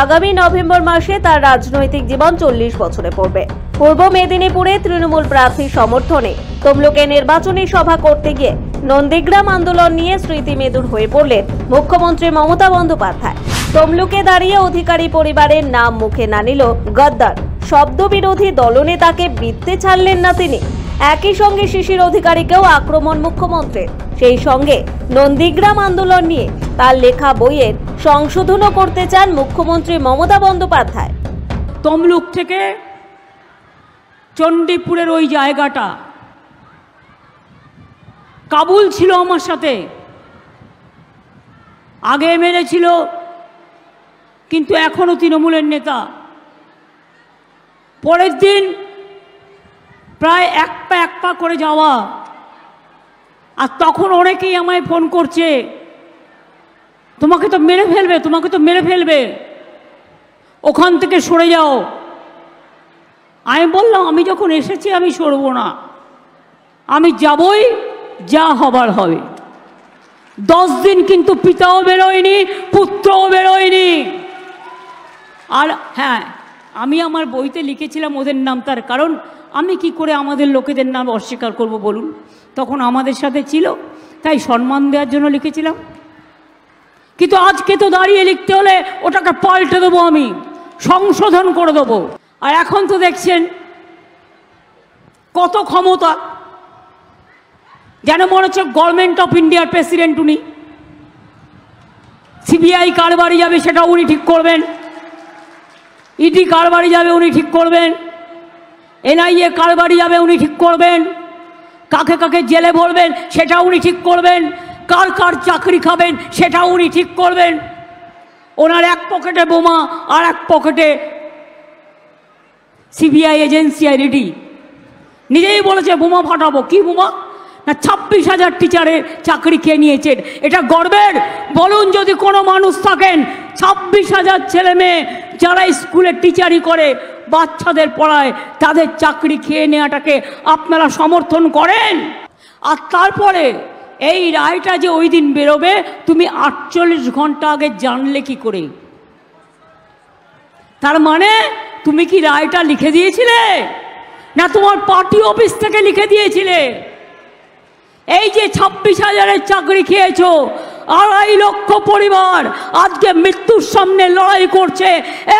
আগামী নভেম্বর মাসে তার রাজনৈতিক জীবন 40 বছরে পড়বে। পূর্ব মেদিনীপুরে তৃণমূল প্রার্থীর সমর্থনে তমলুকে নির্বাচনী সভা করতে গিয়ে নন্দীগ্রাম আন্দোলন নিয়ে স্মৃতিমেদুর হয়ে পড়লেন মুখ্যমন্ত্রী মমতা বন্দ্যোপাধ্যায়। তমলুকে দাঁড়িয়ে অধিকারী পরিবারের নাম মুখে না নিল গদ্দার শব্দবিরোধী দলনেতাকে বিত্তে ছাড়লেন না তিনি। একই সঙ্গে শিশির অধিকারীকেও আক্রমণ মুখ্যমন্ত্রীর। সেই সঙ্গে নন্দীগ্রাম আন্দোলন নিয়ে তার লেখা বইয়ের সংশোধনও করতে চান মুখ্যমন্ত্রী মমতা বন্দ্যোপাধ্যায়। তমলুক থেকে চণ্ডীপুরের ওই জায়গাটা কাবুল ছিল আমার সাথে, আগে এমএলএ ছিল কিন্তু এখনো তৃণমূলের নেতা। পরের দিন প্রায় এক পা করে যাওয়া, আর তখন অনেকেই আমায় ফোন করছে, তোমাকে তো মেরে ফেলবে, তোমাকে তো মেরে ফেলবে, ওখান থেকে সরে যাও। আমি বললাম আমি যখন এসেছি আমি সরব না, আমি যাবই, যা হবার হবে। 10 দিন কিন্তু পিতাও বেরোয়নি, পুত্রও বেরোয়নি। আর হ্যাঁ, আমি আমার বইতে লিখেছিলাম ওদের নাম, তার কারণ আমি কি করে আমাদের লোকেদের নাম অস্বীকার করব বলুন। তখন আমাদের সাথে ছিল, তাই সম্মান দেওয়ার জন্য লিখেছিলাম। কিন্তু আজকে তো দাঁড়িয়ে লিখতে হলে ওটাকে পাল্টে দেবো, আমি সংশোধন করে দেবো। আর এখন তো দেখছেন কত ক্ষমতা, যেন মনে হচ্ছে গভর্নমেন্ট অফ ইন্ডিয়ার প্রেসিডেন্ট উনি। সিবিআই কার বাড়ি যাবে সেটা উনি ঠিক করবেন, ইডি কার বাড়ি যাবে উনি ঠিক করবেন, এনআইএ কার বাড়ি যাবে উনি ঠিক করবেন, কাকে কাকে জেলে ভরবেন সেটা উনি ঠিক করবেন, কার কার চাকরি খাবেন সেটা উনি ঠিক করবেন। ওনার এক পকেটে বোমা আর এক পকেটে সিবিআই এজেন্সি আর ইডি। নিজেই বলেছে বোমা ফাটাবো। কি বোমা? না 26,000 টিচারের চাকরি খেয়ে নিয়েছেন। এটা গর্বের? বলুন যদি কোনো মানুষ থাকেন, 26,000 ছেলে মেয়ে যারা স্কুলে টিচারি করে, বাচ্চাদের পড়ায়, তাদের চাকরি খেয়ে নেওয়াটাকে আপনারা সমর্থন করেন? আর তারপরে এই রায়টা যে ওই দিন বেরোবে, তুমি 48 ঘন্টা আগে জানলে কি করে? তার মানে তুমি কি রায়টা লিখে দিয়েছিলে, না তোমার পার্টি অফিস থেকে লিখে দিয়েছিলে? এই যে 26,000-এর চাকরি খেয়েছো, 2.5 লক্ষ পরিবার আজকে মৃত্যুর সামনে লড়াই করছে।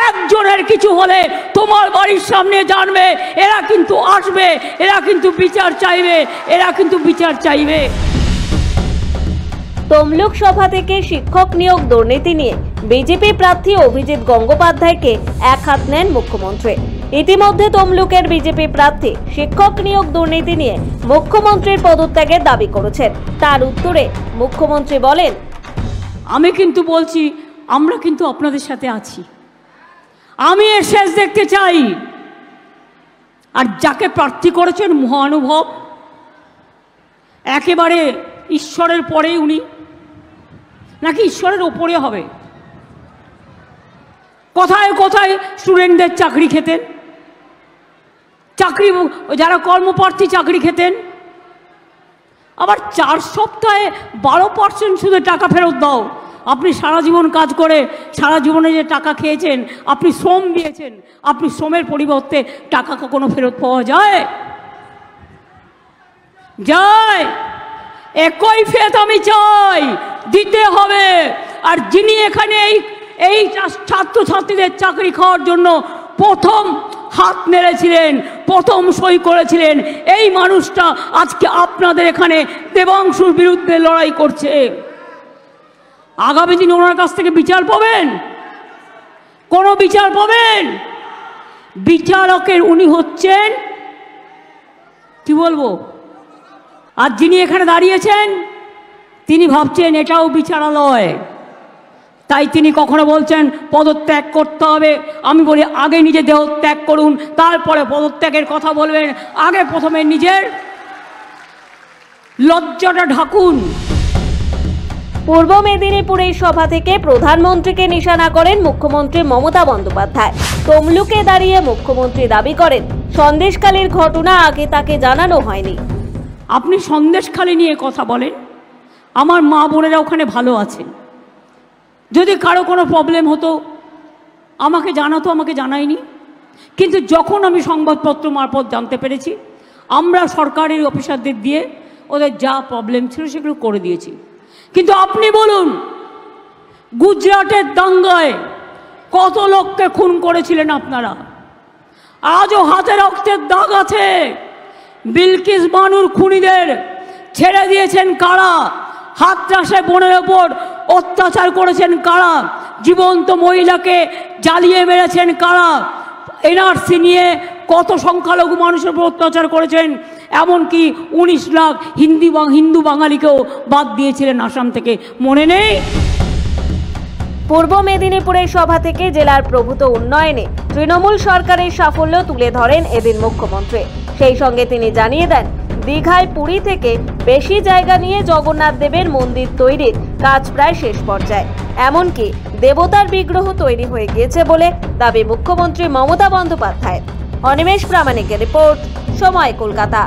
একজনের কিছু হলে তোমার বাড়ির সামনে জানবে, এরা কিন্তু আসবে, এরা কিন্তু বিচার চাইবে, এরা কিন্তু বিচার চাইবে। তমলুক সভা থেকে শিক্ষক নিয়োগ দুর্নীতি নিয়ে বিজেপি প্রার্থী অভিজিৎ গঙ্গোপাধ্যায়কে এক হাত নেন মুখ্যমন্ত্রী। ইতিমধ্যে তমলুকের বিজেপি প্রার্থী শিক্ষক নিয়োগ দুর্নীতি নিয়ে মুখ্যমন্ত্রীর পদত্যাগের দাবি করেছেন। তার উত্তরে মুখ্যমন্ত্রী বলেন, আমি কিন্তু বলছি আমরা কিন্তু আপনাদের সাথে আছি, আমি এর শেষ দেখতে চাই। আর যাকে প্রার্থী করেছেন মহানুভব, একেবারে ঈশ্বরের পরেই উনি, নাকি ঈশ্বরের ওপরে হবে? কোথায় কোথায় স্টুডেন্টদের চাকরি খেতেন, চাকরি যারা কর্মপ্রার্থী চাকরি খেতেন। আবার 4 সপ্তাহে 12% শুধু টাকা ফেরত দাও। আপনি সারা জীবন কাজ করে সারা জীবনে যে টাকা খেয়েছেন, আপনি শ্রম দিয়েছেন, আপনি শ্রমের পরিবর্তে টাকা কখনো ফেরত পাওয়া যায়? যায়? একই ফেরত আমি চাই, দিতে হবে। আর যিনি এখানে এই ছাত্রছাত্রীদের চাকরি খাওয়ার জন্য প্রথম হাত নেড়েছিলেন, প্রথম সই করেছিলেন, এই মানুষটা আজকে আপনাদের এখানে দেবাংশুর বিরুদ্ধে লড়াই করছে। আগামী দিন ওনার কাছ থেকে বিচার পাবেন? কোনো বিচার পাবেন? বিচারকের উনি হচ্ছেন, কি বলবো, আর যিনি এখানে দাঁড়িয়েছেন তিনি ভাবছেন এটাও বিচারালয়, তাই তিনি কখনো বলছেন পদত্যাগ করতে হবে। আমি বলি আগে নিজে দেহ ত্যাগ করুন, তারপরে পদত্যাগের কথা বলবেন। আগে প্রথমে নিজের লজ্জাটা ঢাকুন। পূর্ব মেদিনীপুরে এই সভা থেকে প্রধানমন্ত্রীকে নিশানা করেন মুখ্যমন্ত্রী মমতা বন্দ্যোপাধ্যায়। তমলুকে দাঁড়িয়ে মুখ্যমন্ত্রী দাবি করেন সন্দেশখালীর ঘটনা আগে তাকে জানানো হয়নি। আপনি সন্দেশখালী নিয়ে কথা বলেন, আমার মা বোনেরা ওখানে ভালো আছেন। যদি কারো কোনো প্রবলেম হতো আমাকে জানাতো, আমাকে জানায়নি। কিন্তু যখন আমি সংবাদপত্র মারফত জানতে পেরেছি, আমরা সরকারি অফিসারদের দিয়ে ওদের যা প্রবলেম ছিল সেগুলো করে দিয়েছি। কিন্তু আপনি বলুন, গুজরাটের দাঙ্গায় কত লোককে খুন করেছিলেন আপনারা? আজও হাতে রক্তের দাগ আছে। বিলকিস বানুর খুনিদের ছেড়ে দিয়েছেন কারা? হাতরাসে বোনের ওপর অত্যাচার করেছেন কারা? জীবন্ত মহিলাকে জ্বালিয়ে মেরেছেন কারা? এনআরসি নিয়ে কত সংখ্যালঘু মানুষের উপর অত্যাচার করেছেন, এমনকি 19 লাখ হিন্দু বাঙালিকেও বাদ দিয়েছিলেন আসাম থেকে, মনে নেই? পূর্ব মেদিনীপুরের সভা থেকে জেলার প্রভূত উন্নয়নে তৃণমূল সরকারের সাফল্য তুলে ধরেন এদিন মুখ্যমন্ত্রী। সেই সঙ্গে তিনি জানিয়ে দেন, দীঘায় পুরী থেকে বেশি জায়গা নিয়ে জগন্নাথ দেবের মন্দির তৈরির কাজ প্রায় শেষ পর্যায়ে, এমনকি দেবতার বিগ্রহ তৈরি হয়ে গিয়েছে বলে দাবি মুখ্যমন্ত্রী মমতা বন্দ্যোপাধ্যায়। অনিমেষ প্রামাণিকের রিপোর্ট, সময় কলকাতা।